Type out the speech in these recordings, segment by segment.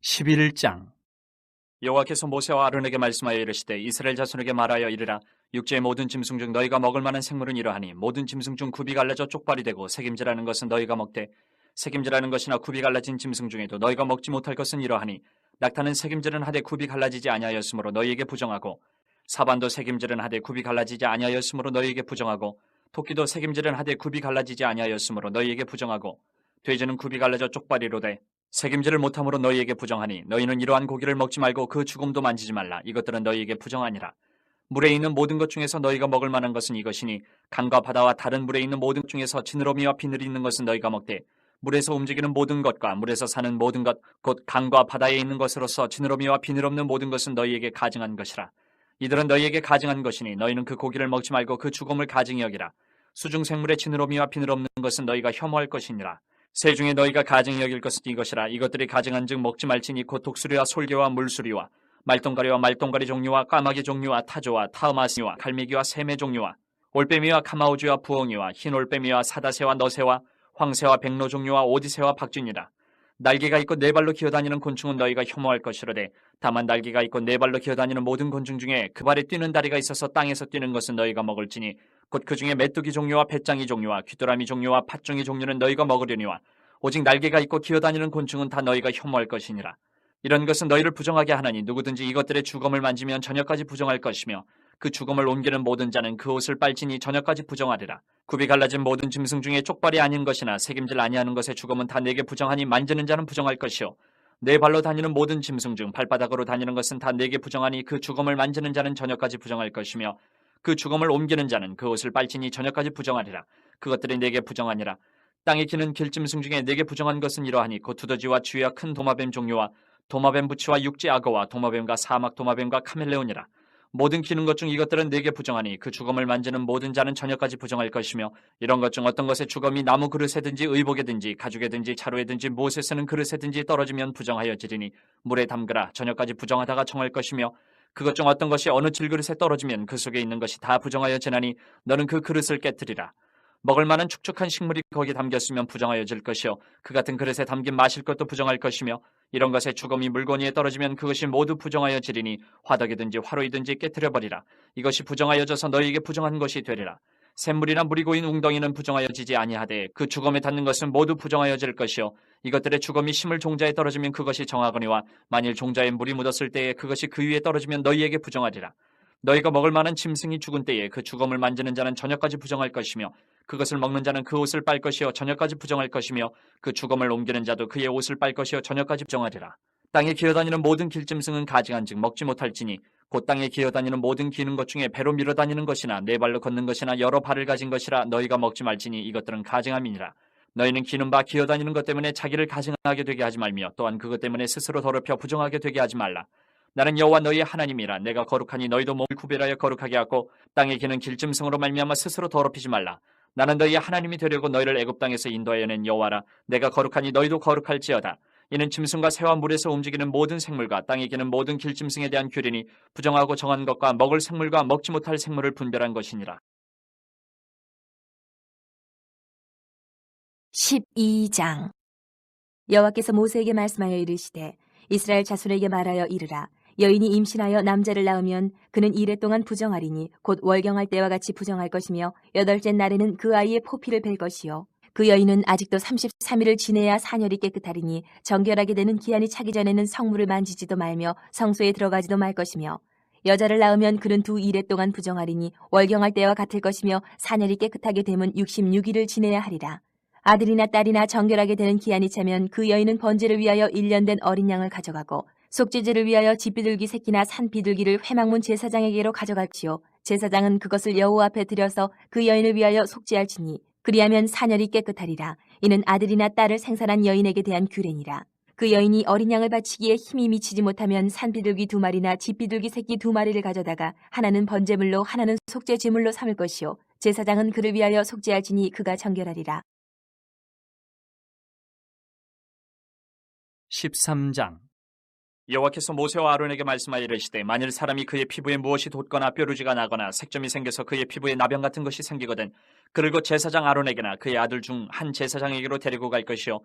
11장. 여호와께서 모세와 아론에게 말씀하여 이르시되 이스라엘 자손에게 말하여 이르라. 육지의 모든 짐승 중 너희가 먹을 만한 생물은 이러하니 모든 짐승 중 굽이 갈라져 쪽발이 되고 새김질하는 것은 너희가 먹되 새김질하는 것이나 굽이 갈라진 짐승 중에도 너희가 먹지 못할 것은 이러하니 낙타는 새김질은 하되 굽이 갈라지지 아니하였으므로 너희에게 부정하고 사반도 새김질은 하되 굽이 갈라지지 아니하였으므로 너희에게 부정하고 토끼도 새김질은 하되 굽이 갈라지지 아니하였으므로 너희에게 부정하고 돼지는 굽이 갈라져 쪽발이로되 새김질을 못함으로 너희에게 부정하니 너희는 이러한 고기를 먹지 말고 그 죽음도 만지지 말라. 이것들은 너희에게 부정하니라. 물에 있는 모든 것 중에서 너희가 먹을 만한 것은 이것이니 강과 바다와 다른 물에 있는 모든 것 중에서 지느러미와 비늘이 있는 것은 너희가 먹되 물에서 움직이는 모든 것과 물에서 사는 모든 것 곧 강과 바다에 있는 것으로서 지느러미와 비늘 없는 모든 것은 너희에게 가증한 것이라. 이들은 너희에게 가증한 것이니 너희는 그 고기를 먹지 말고 그 죽음을 가증히 여기라. 수중 생물의 지느러미와 비늘 없는 것은 너희가 혐오할 것이니라. 새 중에 너희가 가증히 여길 것은 이것이라. 이것들이 가증한즉 먹지 말지니 곧 독수리와 솔개와 물수리와 말똥가리와 말똥가리 종류와 까마귀 종류와 타조와 타으마스와 갈매기와 새매 종류와 올빼미와 카마우주와 부엉이와 흰 올빼미와 사다새와 너새와 황새와 백로 종류와 오디새와 박쥐니라. 날개가 있고 네 발로 기어다니는 곤충은 너희가 혐오할 것이로되 다만 날개가 있고 네 발로 기어다니는 모든 곤충 중에 그 발에 뛰는 다리가 있어서 땅에서 뛰는 것은 너희가 먹을지니 곧 그 중에 메뚜기 종류와 배짱이 종류와 귀뚜라미 종류와 팥종이 종류는 너희가 먹으려니와 오직 날개가 있고 기어다니는 곤충은 다 너희가 혐오할 것이니라. 이런 것은 너희를 부정하게 하나니 누구든지 이것들의 주검을 만지면 저녁까지 부정할 것이며 그 주검을 옮기는 모든 자는 그 옷을 빨지니 저녁까지 부정하리라. 굽이 갈라진 모든 짐승 중에 쪽발이 아닌 것이나 새김질 아니하는 것의 주검은 다 내게 부정하니 만지는 자는 부정할 것이요 네 발로 다니는 모든 짐승 중 발바닥으로 다니는 것은 다 내게 부정하니 그 주검을 만지는 자는 저녁까지 부정할 것이며 그 주검을 옮기는 자는 그 옷을 빨지니 저녁까지 부정하리라. 그것들이 내게 부정하니라. 땅에 기는 길짐승 중에 내게 부정한 것은 이러하니 곧 두더지와 쥐와 큰 도마뱀 종류와 도마뱀 부치와 육지 악어와 도마뱀과 사막 도마뱀과 카멜레온이라. 모든 기는 것 중 이것들은 내게 부정하니 그 주검을 만지는 모든 자는 저녁까지 부정할 것이며 이런 것 중 어떤 것의 주검이 나무 그릇에든지 의복에든지 가죽에든지 차로에든지 무엇에 쓰는 그릇에든지 떨어지면 부정하여지리니 물에 담그라. 저녁까지 부정하다가 정할 것이며 그것 중 어떤 것이 어느 질그릇에 떨어지면 그 속에 있는 것이 다 부정하여지나니 너는 그 그릇을 깨뜨리라. 먹을 만한 축축한 식물이 거기 담겼으면 부정하여질 것이요 그 같은 그릇에 담긴 마실 것도 부정할 것이며 이런 것에 주검이 물건 위에 떨어지면 그것이 모두 부정하여지리니 화덕이든지 화로이든지 깨뜨려버리라. 이것이 부정하여져서 너희에게 부정한 것이 되리라. 샘물이나 물이 고인 웅덩이는 부정하여지지 아니하되 그 주검에 닿는 것은 모두 부정하여질 것이요 이것들의 주검이 심을 종자에 떨어지면 그것이 정하거니와 만일 종자에 물이 묻었을 때에 그것이 그 위에 떨어지면 너희에게 부정하리라. 너희가 먹을 만한 짐승이 죽은 때에 그 주검을 만지는 자는 저녁까지 부정할 것이며 그것을 먹는 자는 그 옷을 빨 것이요 저녁까지 부정할 것이며 그 주검을 옮기는 자도 그의 옷을 빨 것이요 저녁까지 부정하리라. 땅에 기어다니는 모든 길짐승은 가증한즉 먹지 못할지니 곧 땅에 기어다니는 모든 기는 것 중에 배로 밀어다니는 것이나 네 발로 걷는 것이나 여러 발을 가진 것이라 너희가 먹지 말지니 이것들은 가증함이니라. 너희는 기는 바 기어다니는 것 때문에 자기를 가증하게 되게 하지 말며 또한 그것 때문에 스스로 더럽혀 부정하게 되게 하지 말라. 나는 여호와 너희의 하나님이라. 내가 거룩하니 너희도 몸을 구별하여 거룩하게 하고 땅에 기는 길짐승으로 말미암아 스스로 더럽히지 말라. 나는 너희의 하나님이 되려고 너희를 애굽 땅에서 인도하여 낸 여호와라. 내가 거룩하니 너희도 거룩할지어다. 이는 짐승과 새와 물에서 움직이는 모든 생물과 땅에 기는 모든 길짐승에 대한 규례니 부정하고 정한 것과 먹을 생물과 먹지 못할 생물을 분별한 것이니라. 12장. 여호와께서 모세에게 말씀하여 이르시되 이스라엘 자손에게 말하여 이르라. 여인이 임신하여 남자를 낳으면 그는 이레 동안 부정하리니 곧 월경할 때와 같이 부정할 것이며 여덟째 날에는 그 아이의 포피를 벨 것이요 그 여인은 아직도 33일을 지내야 사녀리 깨끗하리니 정결하게 되는 기한이 차기 전에는 성물을 만지지도 말며 성소에 들어가지도 말 것이며 여자를 낳으면 그는 2이레 동안 부정하리니 월경할 때와 같을 것이며 사녀리 깨끗하게 되면 66일을 지내야 하리라. 아들이나 딸이나 정결하게 되는 기한이 차면 그 여인은 번제를 위하여 1년 된 어린 양을 가져가고 속죄제를 위하여 집비둘기 새끼나 산비둘기를 회막문 제사장에게로 가져갈지요 제사장은 그것을 여호와 앞에 들여서 그 여인을 위하여 속죄할지니 그리하면 사녀리 깨끗하리라. 이는 아들이나 딸을 생산한 여인에게 대한 규례니라. 그 여인이 어린 양을 바치기에 힘이 미치지 못하면 산비둘기 2마리나 집비둘기 새끼 2마리를 가져다가 하나는 번제물로 하나는 속죄제물로 삼을 것이요 제사장은 그를 위하여 속죄할지니 그가 정결하리라. 13장. 여호와께서 모세와 아론에게 말씀하여 이르시되 만일 사람이 그의 피부에 무엇이 돋거나 뾰루지가 나거나 색점이 생겨서 그의 피부에 나병 같은 것이 생기거든 그를 곧 제사장 아론에게나 그의 아들 중 한 제사장에게로 데리고 갈 것이요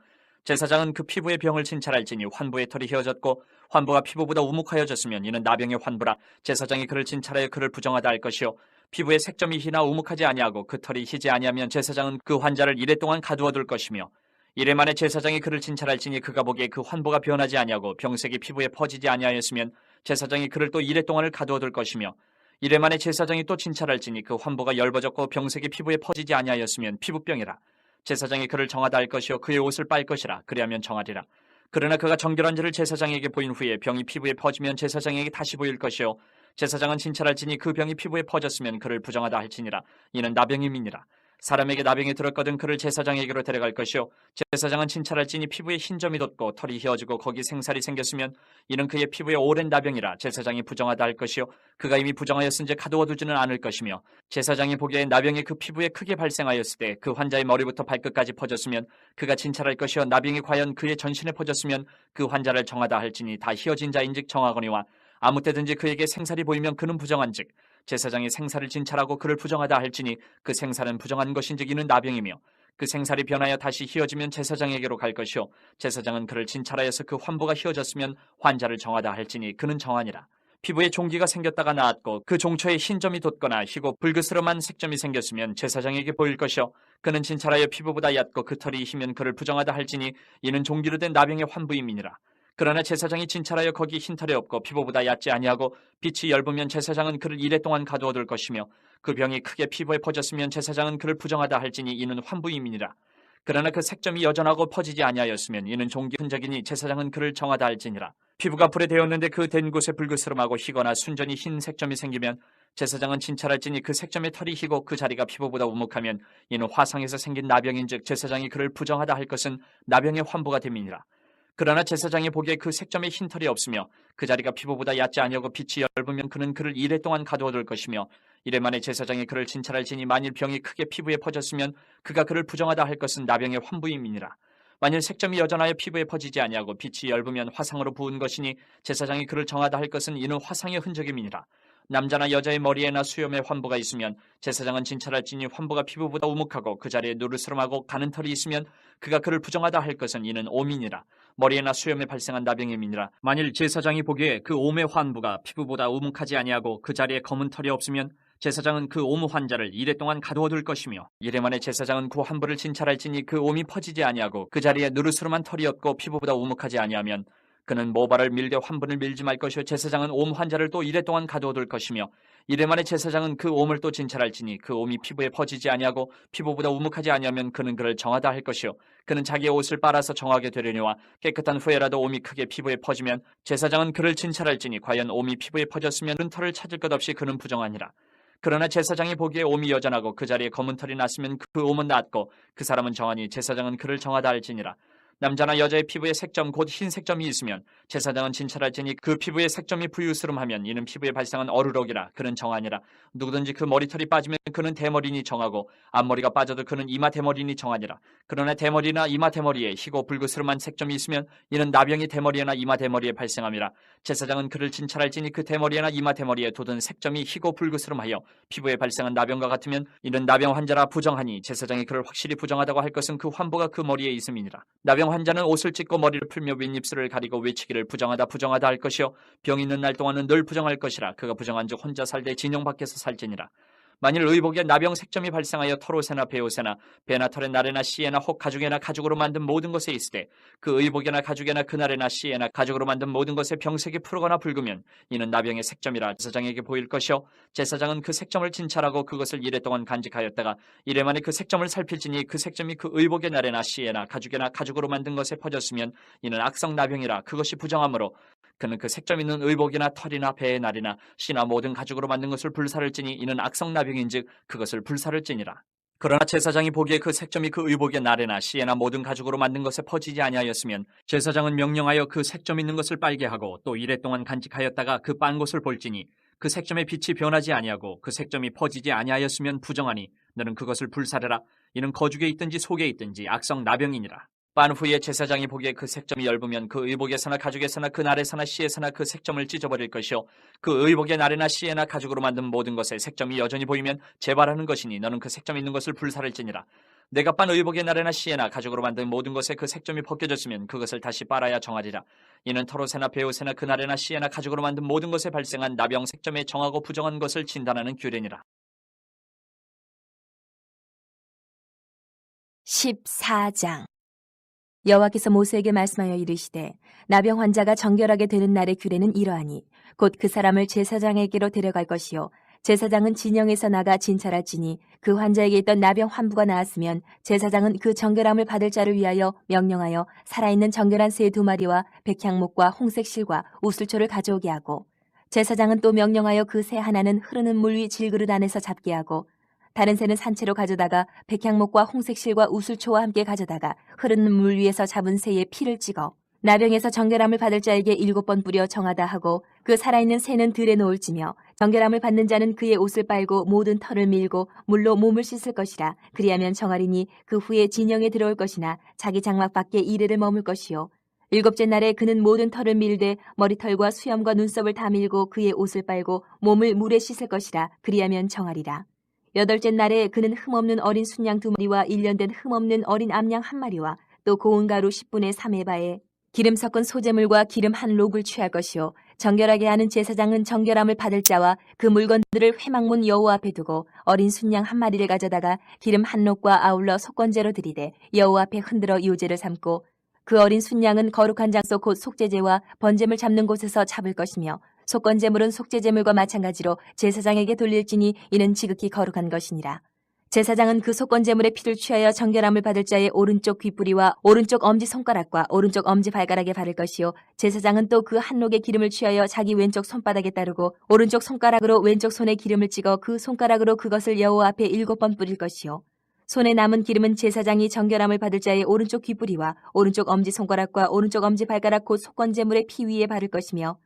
제사장은 그 피부의 병을 진찰할지니 환부의 털이 휘어졌고 환부가 피부보다 우묵하여졌으면 이는 나병의 환부라. 제사장이 그를 진찰하여 그를 부정하다 할 것이요 피부에 색점이 희나 우묵하지 아니하고 그 털이 희지 아니하면 제사장은 그 환자를 이래 동안 가두어 둘 것이며 이래 만에 제사장이 그를 진찰할지니 그가 보기에 그 환부가 변하지 아니하고 병색이 피부에 퍼지지 아니하였으면 제사장이 그를 또 이래 동안을 가두어 둘 것이며 이래 만에 제사장이 또 진찰할지니 그 환부가 엷어졌고 병색이 피부에 퍼지지 아니하였으면 피부병이라. 제사장이 그를 정하다 할 것이요 그의 옷을 빨 것이라. 그리하면 정하리라. 그러나 그가 정결한지를 제사장에게 보인 후에 병이 피부에 퍼지면 제사장에게 다시 보일 것이요 제사장은 진찰할지니 그 병이 피부에 퍼졌으면 그를 부정하다 할지니라. 이는 나병임이니라. 사람에게 나병이 들었거든 그를 제사장에게로 데려갈 것이요 제사장은 진찰할지니 피부에 흰 점이 돋고 털이 휘어지고 거기 생살이 생겼으면 이는 그의 피부에 오랜 나병이라. 제사장이 부정하다 할 것이요 그가 이미 부정하였은지 가두어 두지는 않을 것이며 제사장이 보기에 나병이 그 피부에 크게 발생하였을 때 그 환자의 머리부터 발끝까지 퍼졌으면 그가 진찰할 것이요 나병이 과연 그의 전신에 퍼졌으면 그 환자를 정하다 할지니 다 휘어진 자인즉 정하거니와 아무 때든지 그에게 생살이 보이면 그는 부정한즉 제사장이 생살을 진찰하고 그를 부정하다 할지니 그 생살은 부정한 것인즉 이는 나병이며 그 생살이 변하여 다시 휘어지면 제사장에게로 갈 것이요 제사장은 그를 진찰하여서 그 환부가 휘어졌으면 환자를 정하다 할지니 그는 정하니라. 피부에 종기가 생겼다가 나았고 그 종초에 흰 점이 돋거나 희고 불그스름한 색점이 생겼으면 제사장에게 보일 것이요 그는 진찰하여 피부보다 얕고 그 털이 희면 그를 부정하다 할지니 이는 종기로 된 나병의 환부임이니라. 그러나 제사장이 진찰하여 거기 흰털이 없고 피부보다 얕지 아니하고 빛이 엷으면 제사장은 그를 이래 동안 가두어 둘 것이며 그 병이 크게 피부에 퍼졌으면 제사장은 그를 부정하다 할지니 이는 환부임이니라. 그러나 그 색점이 여전하고 퍼지지 아니하였으면 이는 종기 흔적이니 제사장은 그를 정하다 할지니라. 피부가 불에 데었는데 그 된 곳에 불그스름하고 희거나 순전히 흰 색점이 생기면 제사장은 진찰할지니 그 색점의 털이 희고 그 자리가 피부보다 우묵하면 이는 화상에서 생긴 나병인즉 제사장이 그를 부정하다 할 것은 나병의 환부가 됨이니라. 그러나 제사장이 보기에 그 색점에 흰 털이 없으며 그 자리가 피부보다 얕지 아니하고 빛이 엷으면 그는 그를 이래 동안 가두어 둘 것이며 이래 만에 제사장이 그를 진찰할지니 만일 병이 크게 피부에 퍼졌으면 그가 그를 부정하다 할 것은 나병의 환부임이니라. 만일 색점이 여전하여 피부에 퍼지지 아니하고 빛이 엷으면 화상으로 부은 것이니 제사장이 그를 정하다 할 것은 이는 화상의 흔적임이니라. 남자나 여자의 머리에나 수염에 환부가 있으면 제사장은 진찰할지니 환부가 피부보다 우묵하고 그 자리에 누르스름하고 가는 털이 있으면 그가 그를 부정하다 할 것은 이는 오민이라. 머리에나 수염에 발생한 나병임이니라. 만일 제사장이 보기에 그 옴의 환부가 피부보다 우묵하지 아니하고 그 자리에 검은 털이 없으면 제사장은 그 옴 환자를 이래 동안 가두어 둘 것이며 이래 만에 제사장은 그 환부를 진찰할지니 그 옴이 퍼지지 아니하고 그 자리에 누르스름한 털이 없고 피부보다 우묵하지 아니하면 그는 모발을 밀되 환부를 밀지 말 것이요 제사장은 옴 환자를 또 이래 동안 가두어 둘 것이며 이래 만에 제사장은 그 옴을 또 진찰할지니 그 옴이 피부에 퍼지지 아니하고 피부보다 우묵하지 아니하면 그는 그를 정하다 할 것이요 그는 자기의 옷을 빨아서 정하게 되려니와 깨끗한 후에라도 옴이 크게 피부에 퍼지면 제사장은 그를 진찰할지니 과연 옴이 피부에 퍼졌으면 은 털을 찾을 것 없이 그는 부정하니라. 그러나 제사장이 보기에 옴이 여전하고 그 자리에 검은 털이 났으면 그 옴은 낫고 그 사람은 정하니 제사장은 그를 정하다 할지니라. 남자나 여자의 피부에 색점 곧 흰 색점이 있으면 제사장은 진찰할지니 그 피부에 색점이 부유스름하면 이는 피부에 발생한 어루럭이라. 그는 정하니라. 누구든지 그 머리털이 빠지면 그는 대머리니 정하고 앞머리가 빠져도 그는 이마 대머리니 정하니라. 그러나 대머리나 이마 대머리에 희고 불그스름한 색점이 있으면 이는 나병이 대머리나 이마 대머리에 발생함이라. 제사장은 그를 진찰할지니 그 대머리나 이마 대머리에 돋은 색점이 희고 불그스름하여 피부에 발생한 나병과 같으면 이는 나병 환자라 부정하니 제사장이 그를 확실히 부정하다고 할 것은 그 환부가 그 머리에 있음이니라. 나병 환자는 옷을 찢고 머리를 풀며 윗입술을 가리고 외치기를 부정하다 부정하다 할 것이요 병 있는 날 동안은 늘 부정할 것이라. 그가 부정한즉 혼자 살되 진영 밖에서 살지니라. 만일 의복에 나병 색점이 발생하여 털옷에나 베옷에나 배나 털에 날에나 씨에나 혹 가죽에나 가죽으로 만든 모든 것에 있으되 그 의복에나 가죽에나 그날에나 씨에나 가죽으로 만든 모든 것에 병색이 푸르거나 붉으면 이는 나병의 색점이라 제사장에게 보일 것이요 제사장은 그 색점을 진찰하고 그것을 이래 동안 간직하였다가 이래 만에 그 색점을 살필지니 그 색점이 그 의복의 날에나 씨에나 가죽에나 가죽으로 만든 것에 퍼졌으면 이는 악성 나병이라. 그것이 부정하므로 그는 그 색점 있는 의복이나 털이나 배의 날이나 씨나 모든 가죽으로 만든 것을 불사를 찌니 이는 악성 나병인즉 그것을 불사를 찌니라. 그러나 제사장이 보기에 그 색점이 그 의복의 날에나 씨에나 모든 가죽으로 만든 것에 퍼지지 아니하였으면 제사장은 명령하여 그 색점 있는 것을 빨게 하고 또 이래 동안 간직하였다가 그 빤 것을 볼지니 그 색점의 빛이 변하지 아니하고 그 색점이 퍼지지 아니하였으면 부정하니 너는 그것을 불사르라. 이는 거죽에 있든지 속에 있든지 악성 나병이니라. 빤 후에 제사장이 보기에 그 색점이 엷으면 그 의복에서나 가죽에서나 그 날에서나 씨에서나 그 색점을 찢어버릴 것이요 그 의복의 날에나 씨에나 가죽으로 만든 모든 것에 색점이 여전히 보이면 재발하는 것이니 너는 그 색점 있는 것을 불살을지니라. 내가 빤 의복의 날에나 씨에나 가죽으로 만든 모든 것에 그 색점이 벗겨졌으면 그것을 다시 빨아야 정하리라. 이는 털옷에나 베옷에나 그 날에나 씨에나 가죽으로 만든 모든 것에 발생한 나병 색점에 정하고 부정한 것을 진단하는 규례니라. 14장 여호와께서 모세에게 말씀하여 이르시되 나병 환자가 정결하게 되는 날의 규례는 이러하니 곧 그 사람을 제사장에게로 데려갈 것이요 제사장은 진영에서 나가 진찰할지니 그 환자에게 있던 나병 환부가 나았으면 제사장은 그 정결함을 받을 자를 위하여 명령하여 살아있는 정결한 새 2마리와 백향목과 홍색 실과 우슬초를 가져오게 하고 제사장은 또 명령하여 그 새 하나는 흐르는 물 위 질그릇 안에서 잡게 하고 다른 새는 산채로 가져다가 백향목과 홍색 실과 우슬초와 함께 가져다가 흐르는 물 위에서 잡은 새의 피를 찍어 나병에서 정결함을 받을 자에게 7번 뿌려 정하다 하고 그 살아있는 새는 들에 놓을지며 정결함을 받는 자는 그의 옷을 빨고 모든 털을 밀고 물로 몸을 씻을 것이라. 그리하면 정하리니 그 후에 진영에 들어올 것이나 자기 장막 밖에 이래를 머물 것이요 7째 날에 그는 모든 털을 밀되 머리털과 수염과 눈썹을 다 밀고 그의 옷을 빨고 몸을 물에 씻을 것이라. 그리하면 정하리라. 8째 날에 그는 흠없는 어린 순양 2마리와 1년 된 흠없는 어린 암양 1마리와 또 고운 가루 10분의 3에바에 기름 섞은 소재물과 기름 한 록을 취할 것이요 정결하게 하는 제사장은 정결함을 받을 자와 그 물건들을 회막문 여호와 앞에 두고 어린 순양 1마리를 가져다가 기름 한 록과 아울러 속건제로 드리되 여호와 앞에 흔들어 요제를 삼고 그 어린 순양은 거룩한 장소 곧 속죄제와 번제물 잡는 곳에서 잡을 것이며 속건제물은 속죄제물과 마찬가지로 제사장에게 돌릴지니 이는 지극히 거룩한 것이니라. 제사장은 그 속건제물의 피를 취하여 정결함을 받을 자의 오른쪽 귓뿌리와 오른쪽 엄지손가락과 오른쪽 엄지발가락에 바를 것이요 제사장은 또 그 한 록의 기름을 취하여 자기 왼쪽 손바닥에 따르고 오른쪽 손가락으로 왼쪽 손에 기름을 찍어 그 손가락으로 그것을 여호와 앞에 7번 뿌릴 것이요 손에 남은 기름은 제사장이 정결함을 받을 자의 오른쪽 귓뿌리와 오른쪽 엄지손가락과 오른쪽 엄지발가락 곧 속건제물의 피 위에 바를 것이며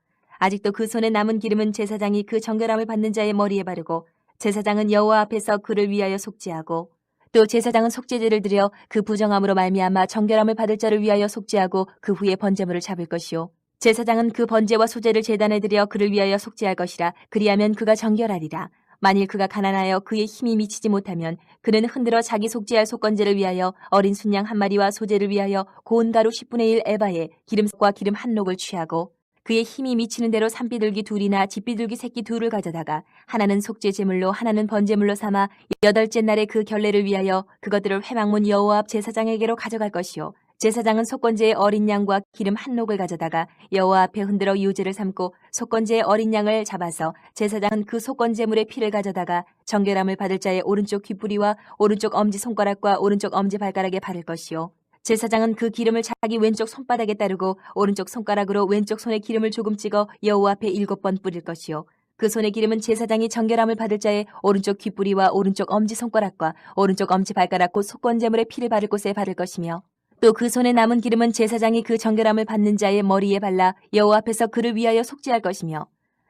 아직도 그 손에 남은 기름은 제사장이 그 정결함을 받는 자의 머리에 바르고 제사장은 여호와 앞에서 그를 위하여 속죄하고 또 제사장은 속죄제를 드려 그 부정함으로 말미암아 정결함을 받을 자를 위하여 속죄하고 그 후에 번제물을 잡을 것이요 제사장은 그 번제와 소제를 제단에 드려 그를 위하여 속죄할 것이라. 그리하면 그가 정결하리라. 만일 그가 가난하여 그의 힘이 미치지 못하면 그는 흔들어 자기 속죄할 속건제를 위하여 어린 순양 1마리와 소제를 위하여 고운 가루 10분의 1 에바에 기름과 기름 한 록을 취하고 그의 힘이 미치는 대로 산비둘기 2이나 집비둘기 새끼 2를 가져다가 하나는 속죄 제물로 하나는 번제물로 삼아 8째 날에 그 결례를 위하여 그것들을 회막문 여호와 앞 제사장에게로 가져갈 것이요 제사장은 속건제의 어린 양과 기름 한 록을 가져다가 여호와 앞에 흔들어 유제를 삼고 속건제의 어린 양을 잡아서 제사장은 그 속건제물의 피를 가져다가 정결함을 받을 자의 오른쪽 귓뿌리와 오른쪽 엄지손가락과 오른쪽 엄지발가락에 바를 것이요 제사장은 그 기름을 자기 왼쪽 손바닥에 따르고 오른쪽 손가락으로 왼쪽 손에 기름을 조금 찍어 여호와 앞에 7번 뿌릴 것이요 그 손의 기름은 제사장이 정결함을 받을 자의 오른쪽 귓뿌리와 오른쪽 엄지손가락과 오른쪽 엄지발가락 곧 속건제물의 피를 바를 곳에 바를 것이며 또 그 손에 남은 기름은 제사장이 그 정결함을 받는 자의 머리에 발라 여호와 앞에서 그를 위하여 속죄할 것이며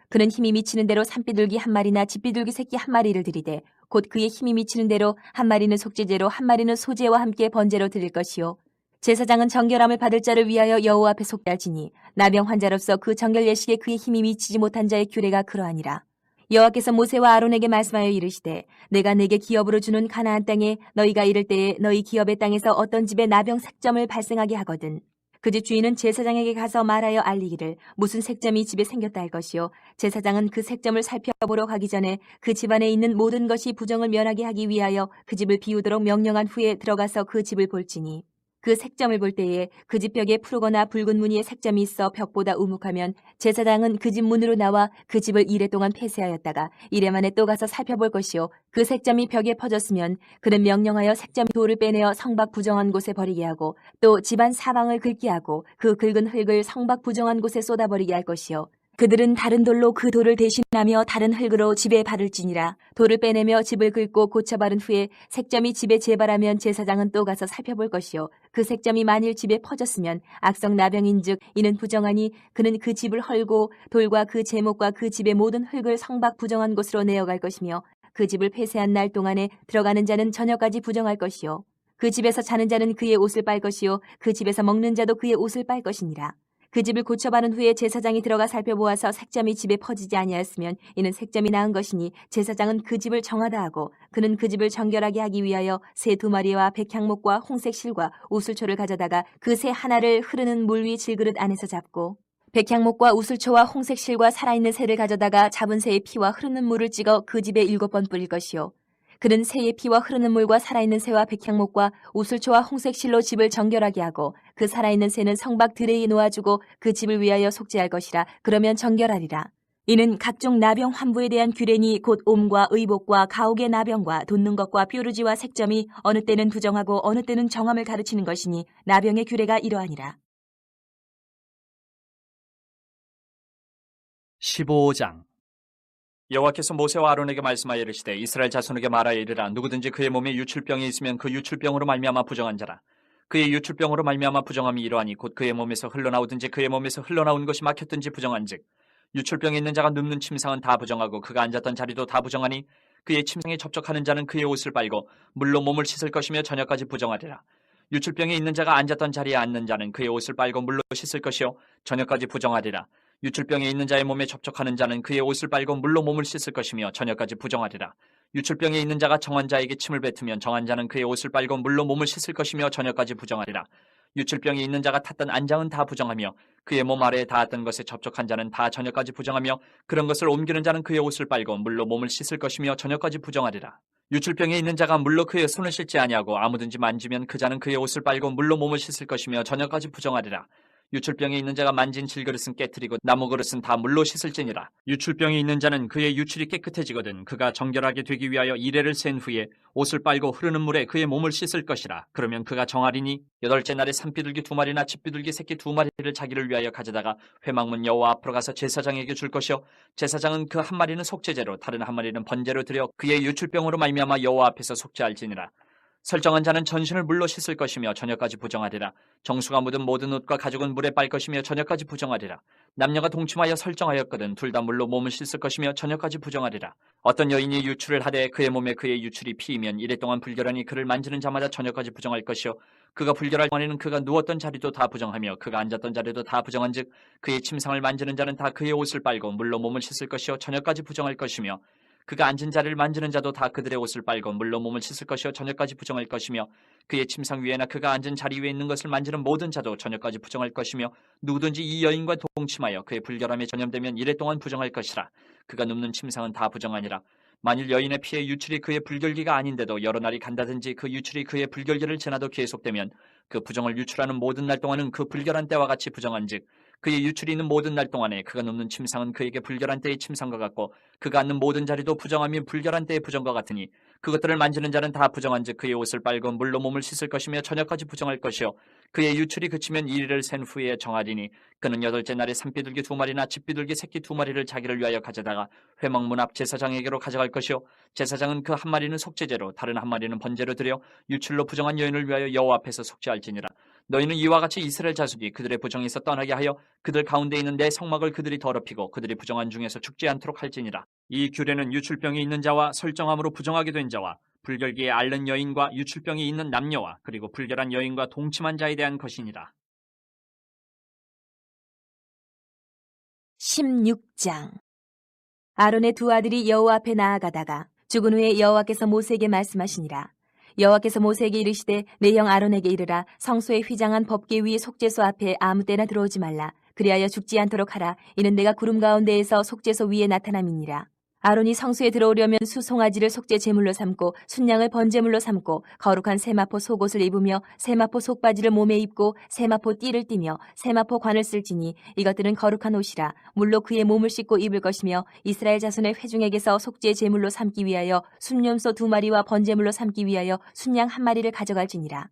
그는 힘이 미치는 대로 산비둘기 1마리나 집비둘기 새끼 1마리를 드리되 곧 그의 힘이 미치는 대로 1마리는 속죄제로 1마리는 소제와 함께 번제로 드릴 것이요 제사장은 정결함을 받을 자를 위하여 여호와 앞에 속죄할지니 나병 환자로서 그 정결 예식에 그의 힘이 미치지 못한 자의 규례가 그러하니라. 여호와께서 모세와 아론에게 말씀하여 이르시되 내가 내게 기업으로 주는 가나안 땅에 너희가 이를 때에 너희 기업의 땅에서 어떤 집에 나병 색점을 발생하게 하거든 그 집 주인은 제사장에게 가서 말하여 알리기를 무슨 색점이 집에 생겼다 할 것이요 제사장은 그 색점을 살펴보러 가기 전에 그 집안에 있는 모든 것이 부정을 면하게 하기 위하여 그 집을 비우도록 명령한 후에 들어가서 그 집을 볼지니 그 색점을 볼 때에 그 집 벽에 푸르거나 붉은 무늬의 색점이 있어 벽보다 우묵하면 제사장은 그 집 문으로 나와 그 집을 이레 동안 폐쇄하였다가 이레 만에 또 가서 살펴볼 것이요 그 색점이 벽에 퍼졌으면 그는 명령하여 색점 돌을 빼내어 성밖 부정한 곳에 버리게 하고 또 집안 사방을 긁게 하고 그 긁은 흙을 성밖 부정한 곳에 쏟아버리게 할 것이요 그들은 다른 돌로 그 돌을 대신하며 다른 흙으로 집에 바를지니라. 돌을 빼내며 집을 긁고 고쳐 바른 후에 색점이 집에 재발하면 제사장은 또 가서 살펴볼 것이요 그 색점이 만일 집에 퍼졌으면 악성 나병인즉 이는 부정하니 그는 그 집을 헐고 돌과 그 제목과 그 집의 모든 흙을 성밖 부정한 곳으로 내어갈 것이며 그 집을 폐쇄한 날 동안에 들어가는 자는 저녁까지 부정할 것이요 그 집에서 자는 자는 그의 옷을 빨 것이요 그 집에서 먹는 자도 그의 옷을 빨 것이니라. 그 집을 고쳐바른 후에 제사장이 들어가 살펴보아서 색점이 집에 퍼지지 아니하였으면 이는 색점이 나은 것이니 제사장은 그 집을 정하다 하고 그는 그 집을 정결하게 하기 위하여 새 2마리와 백향목과 홍색 실과 우슬초를 가져다가 그 새 하나를 흐르는 물 위 질그릇 안에서 잡고 백향목과 우슬초와 홍색 실과 살아있는 새를 가져다가 잡은 새의 피와 흐르는 물을 찍어 그 집에 7번 뿌릴 것이요 그는 새의 피와 흐르는 물과 살아있는 새와 백향목과 우슬초와 홍색실로 집을 정결하게 하고 그 살아있는 새는 성박 드레에 놓아주고 그 집을 위하여 속죄할 것이라. 그러면 정결하리라. 이는 각종 나병 환부에 대한 규례니 곧 옴과 의복과 가옥의 나병과 돋는 것과 뾰루지와 색점이 어느 때는 부정하고 어느 때는 정함을 가르치는 것이니 나병의 규례가 이러하니라. 15장 여호와께서 모세와 아론에게 말씀하여 이르시되 이스라엘 자손에게 말하여 이르라. 누구든지 그의 몸에 유출병이 있으면 그 유출병으로 말미암아 부정한 자라. 그의 유출병으로 말미암아 부정함이 이러하니 곧 그의 몸에서 흘러나오든지 그의 몸에서 흘러나온 것이 막혔든지 부정한즉 유출병이 있는 자가 눕는 침상은 다 부정하고 그가 앉았던 자리도 다 부정하니 그의 침상에 접촉하는 자는 그의 옷을 빨고 물로 몸을 씻을 것이며 저녁까지 부정하리라. 유출병이 있는 자가 앉았던 자리에 앉는 자는 그의 옷을 빨고 물로 씻을 것이요 저녁까지 부정하리라. 유출병이 있는 자의 몸에 접촉하는 자는 그의 옷을 빨고 물로 몸을 씻을 것이며 저녁까지 부정하리라. 유출병이 있는 자가 정한 자에게 침을 뱉으면 정한 자는 그의 옷을 빨고 물로 몸을 씻을 것이며 저녁까지 부정하리라. 유출병이 있는 자가 탔던 안장은 다 부정하며 그의 몸 아래에 닿았던 것에 접촉한 자는 다 저녁까지 부정하며 그런 것을 옮기는 자는 그의 옷을 빨고 물로 몸을 씻을 것이며 저녁까지 부정하리라. 유출병이 있는 자가 물로 그의 손을 씻지 아니하고 아무든지 만지면 그 자는 그의 옷을 빨고 물로 몸을 씻을 것이며 저녁까지 부정하리라. 유출병이 있는 자가 만진 질그릇은 깨뜨리고 나무 그릇은 다 물로 씻을지니라. 유출병이 있는 자는 그의 유출이 깨끗해지거든 그가 정결하게 되기 위하여 이레를 센 후에 옷을 빨고 흐르는 물에 그의 몸을 씻을 것이라. 그러면 그가 정하리니 8째 날에 산비둘기 2마리나 집비둘기 새끼 2마리를 자기를 위하여 가져다가 회막문 여호와 앞으로 가서 제사장에게 줄 것이요 제사장은 그 한 마리는 속죄제로 다른 한 마리는 번제로 드려 그의 유출병으로 말미암아 여호와 앞에서 속죄할지니라. 설정한 자는 전신을 물로 씻을 것이며 저녁까지 부정하리라. 정수가 묻은 모든 옷과 가죽은 물에 빨 것이며 저녁까지 부정하리라. 남녀가 동침하여 설정하였거든 둘 다 물로 몸을 씻을 것이며 저녁까지 부정하리라. 어떤 여인이 유출을 하되 그의 몸에 그의 유출이 피이면 이래 동안 불결하니 그를 만지는 자마다 저녁까지 부정할 것이요 그가 불결할 동안에는 그가 누웠던 자리도 다 부정하며 그가 앉았던 자리도 다 부정한즉 그의 침상을 만지는 자는 다 그의 옷을 빨고 물로 몸을 씻을 것이요 저녁까지 부정할 것이며 그가 앉은 자리를 만지는 자도 다 그들의 옷을 빨고 물로 몸을 씻을 것이요 저녁까지 부정할 것이며 그의 침상 위에나 그가 앉은 자리 위에 있는 것을 만지는 모든 자도 저녁까지 부정할 것이며 누구든지 이 여인과 동침하여 그의 불결함에 전염되면 이래 동안 부정할 것이라. 그가 눕는 침상은 다 부정하니라. 만일 여인의 피에 유출이 그의 불결기가 아닌데도 여러 날이 간다든지 그 유출이 그의 불결기를 지나도 계속되면 그 부정을 유출하는 모든 날 동안은 그 불결한 때와 같이 부정한즉 그의 유출이 있는 모든 날 동안에 그가 눕는 침상은 그에게 불결한 때의 침상과 같고 그가 앉는 모든 자리도 부정하며 불결한 때의 부정과 같으니 그것들을 만지는 자는 다 부정한즉 그의 옷을 빨고 물로 몸을 씻을 것이며 저녁까지 부정할 것이요 그의 유출이 그치면 이리를 센 후에 정하리니 그는 8째 날에 산비둘기 2마리나 집비둘기 새끼 2마리를 자기를 위하여 가져다가 회막문 앞 제사장에게로 가져갈 것이요 제사장은 그 한 마리는 속죄제로 다른 한 마리는 번제로 드려 유출로 부정한 여인을 위하여 여호와 앞에서 속죄할지니라. 너희는 이와 같이 이스라엘 자손이 그들의 부정에서 떠나게 하여 그들 가운데 있는 내 성막을 그들이 더럽히고 그들이 부정한 중에서 죽지 않도록 할지니라. 이 규례는 유출병이 있는 자와 설정함으로 부정하게 된 자와 불결기에 앓는 여인과 유출병이 있는 남녀와 그리고 불결한 여인과 동침한 자에 대한 것이니라. 16장 아론의 2 아들이 여호와 앞에 나아가다가 죽은 후에 여호와께서 모세에게 말씀하시니라. 여호와께서 모세에게 이르시되 내 형 아론에게 이르라. 성소에 휘장한 법궤 위 속죄소 앞에 아무 때나 들어오지 말라. 그리하여 죽지 않도록 하라. 이는 내가 구름 가운데에서 속죄소 위에 나타남이니라. 아론이 성소에 들어오려면 수송아지를 속죄 제물로 삼고 순양을 번제물로 삼고 거룩한 세마포 속옷을 입으며 세마포 속바지를 몸에 입고 세마포 띠를 띠며 세마포 관을 쓸지니 이것들은 거룩한 옷이라. 물로 그의 몸을 씻고 입을 것이며 이스라엘 자손의 회중에게서 속죄 제물로 삼기 위하여 순염소 2마리와 번제물로 삼기 위하여 순양 1마리를 가져갈지니라.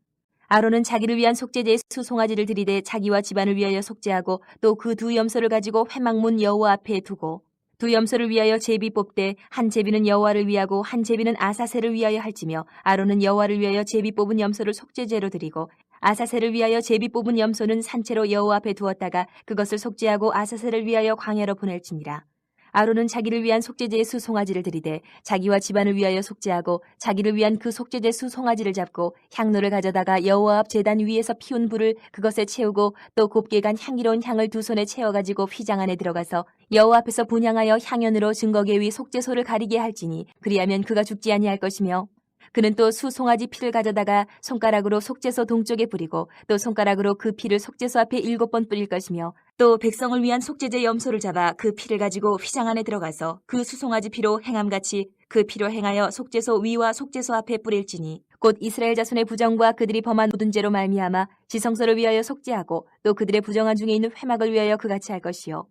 아론은 자기를 위한 속죄제의 수송아지를 들이되 자기와 집안을 위하여 속죄하고 또 그 2 염소를 가지고 회막문 여호와 앞에 두고 2 염소를 위하여 제비 뽑되 한 제비는 여호와를 위하고 한 제비는 아사셀을 위하여 할지며 아론은 여호와를 위하여 제비 뽑은 염소를 속죄제로 드리고 아사셀을 위하여 제비 뽑은 염소는 산채로 여호와 앞에 두었다가 그것을 속죄하고 아사셀을 위하여 광야로 보낼지니라. 아론은 자기를 위한 속죄제의 수 송아지를 들이되 자기와 집안을 위하여 속죄하고 자기를 위한 그 속죄제 수 송아지를 잡고 향로를 가져다가 여호와 앞 제단 위에서 피운 불을 그것에 채우고 또 곱게 간 향기로운 향을 두 손에 채워가지고 휘장 안에 들어가서 여호와 앞에서 분향하여 향연으로 증거계 위 속죄소를 가리게 할지니 그리하면 그가 죽지 아니할 것이며 그는 또 수 송아지 피를 가져다가 손가락으로 속죄소 동쪽에 뿌리고 또 손가락으로 그 피를 속죄소 앞에 7번 뿌릴 것이며 또 백성을 위한 속죄제 염소를 잡아 그 피를 가지고 휘장 안에 들어가서 그 수송아지 피로 행함같이 그 피로 행하여 속죄소 위와 속죄소 앞에 뿌릴지니 곧 이스라엘 자손의 부정과 그들이 범한 모든 죄로 말미암아 지성소를 위하여 속죄하고 또 그들의 부정한 중에 있는 회막을 위하여 그같이 할 것이요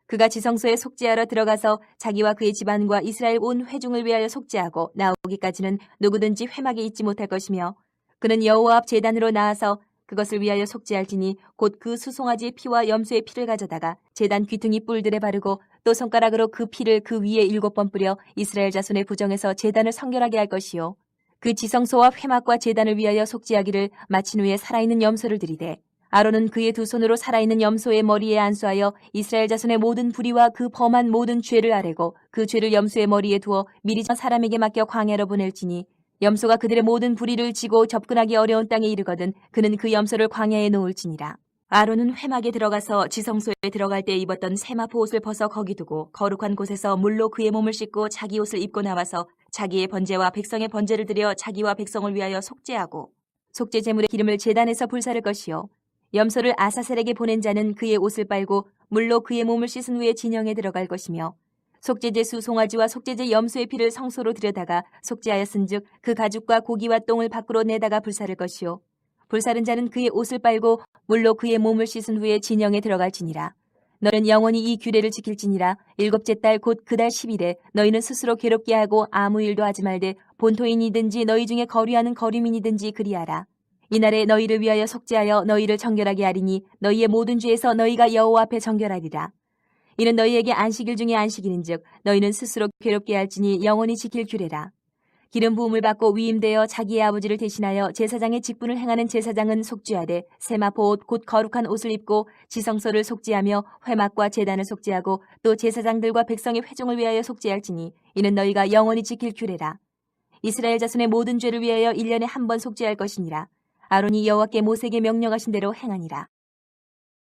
그가 지성소에 속죄하러 들어가서 자기와 그의 집안과 이스라엘 온 회중을 위하여 속죄하고 나오기까지는 누구든지 회막에 있지 못할 것이며 그는 여호와 앞 제단으로 나아서 그것을 위하여 속죄할지니 곧 그 수송아지의 피와 염소의 피를 가져다가 제단 귀퉁이 뿔들에 바르고 또 손가락으로 그 피를 그 위에 7번 뿌려 이스라엘 자손의 부정에서 제단을 성결하게 할 것이요 그 지성소와 회막과 제단을 위하여 속죄하기를 마친 후에 살아있는 염소를 들이되 아론은 그의 두 손으로 살아있는 염소의 머리에 안수하여 이스라엘 자손의 모든 불의와 그 범한 모든 죄를 아뢰고 그 죄를 염소의 머리에 두어 미리 사람에게 맡겨 광야로 보낼지니 염소가 그들의 모든 불의를 지고 접근하기 어려운 땅에 이르거든 그는 그 염소를 광야에 놓을지니라. 아론은 회막에 들어가서 지성소에 들어갈 때 입었던 세마포 옷을 벗어 거기 두고 거룩한 곳에서 물로 그의 몸을 씻고 자기 옷을 입고 나와서 자기의 번제와 백성의 번제를 드려 자기와 백성을 위하여 속죄하고 속죄 제물의 기름을 제단에서 불사를 것이요 염소를 아사셀에게 보낸 자는 그의 옷을 빨고 물로 그의 몸을 씻은 후에 진영에 들어갈 것이며 속죄제 수 송아지와 속죄제 염소의 피를 성소로 들여다가 속죄하였은즉 그 가죽과 고기와 똥을 밖으로 내다가 불사를 것이요 불사른 자는 그의 옷을 빨고 물로 그의 몸을 씻은 후에 진영에 들어갈지니라. 너는 영원히 이 규례를 지킬지니라. 7째 달 곧 그 달 10일에 너희는 스스로 괴롭게 하고 아무 일도 하지 말되 본토인이든지 너희 중에 거류하는 거류민이든지 그리하라. 이날에 너희를 위하여 속죄하여 너희를 정결하게 하리니 너희의 모든 죄에서 너희가 여호와 앞에 정결하리라. 이는 너희에게 안식일 중에 안식일인즉 너희는 스스로 괴롭게 할지니 영원히 지킬 규례라. 기름 부음을 받고 위임되어 자기의 아버지를 대신하여 제사장의 직분을 행하는 제사장은 속죄하되 세마포 옷 곧 거룩한 옷을 입고 지성소를 속죄하며 회막과 제단을 속죄하고 또 제사장들과 백성의 회중을 위하여 속죄할지니 이는 너희가 영원히 지킬 규례라. 이스라엘 자손의 모든 죄를 위하여 1년에 한 번 속죄할 것이니라. 아론이 여호와께 모세에게 명령하신 대로 행하니라.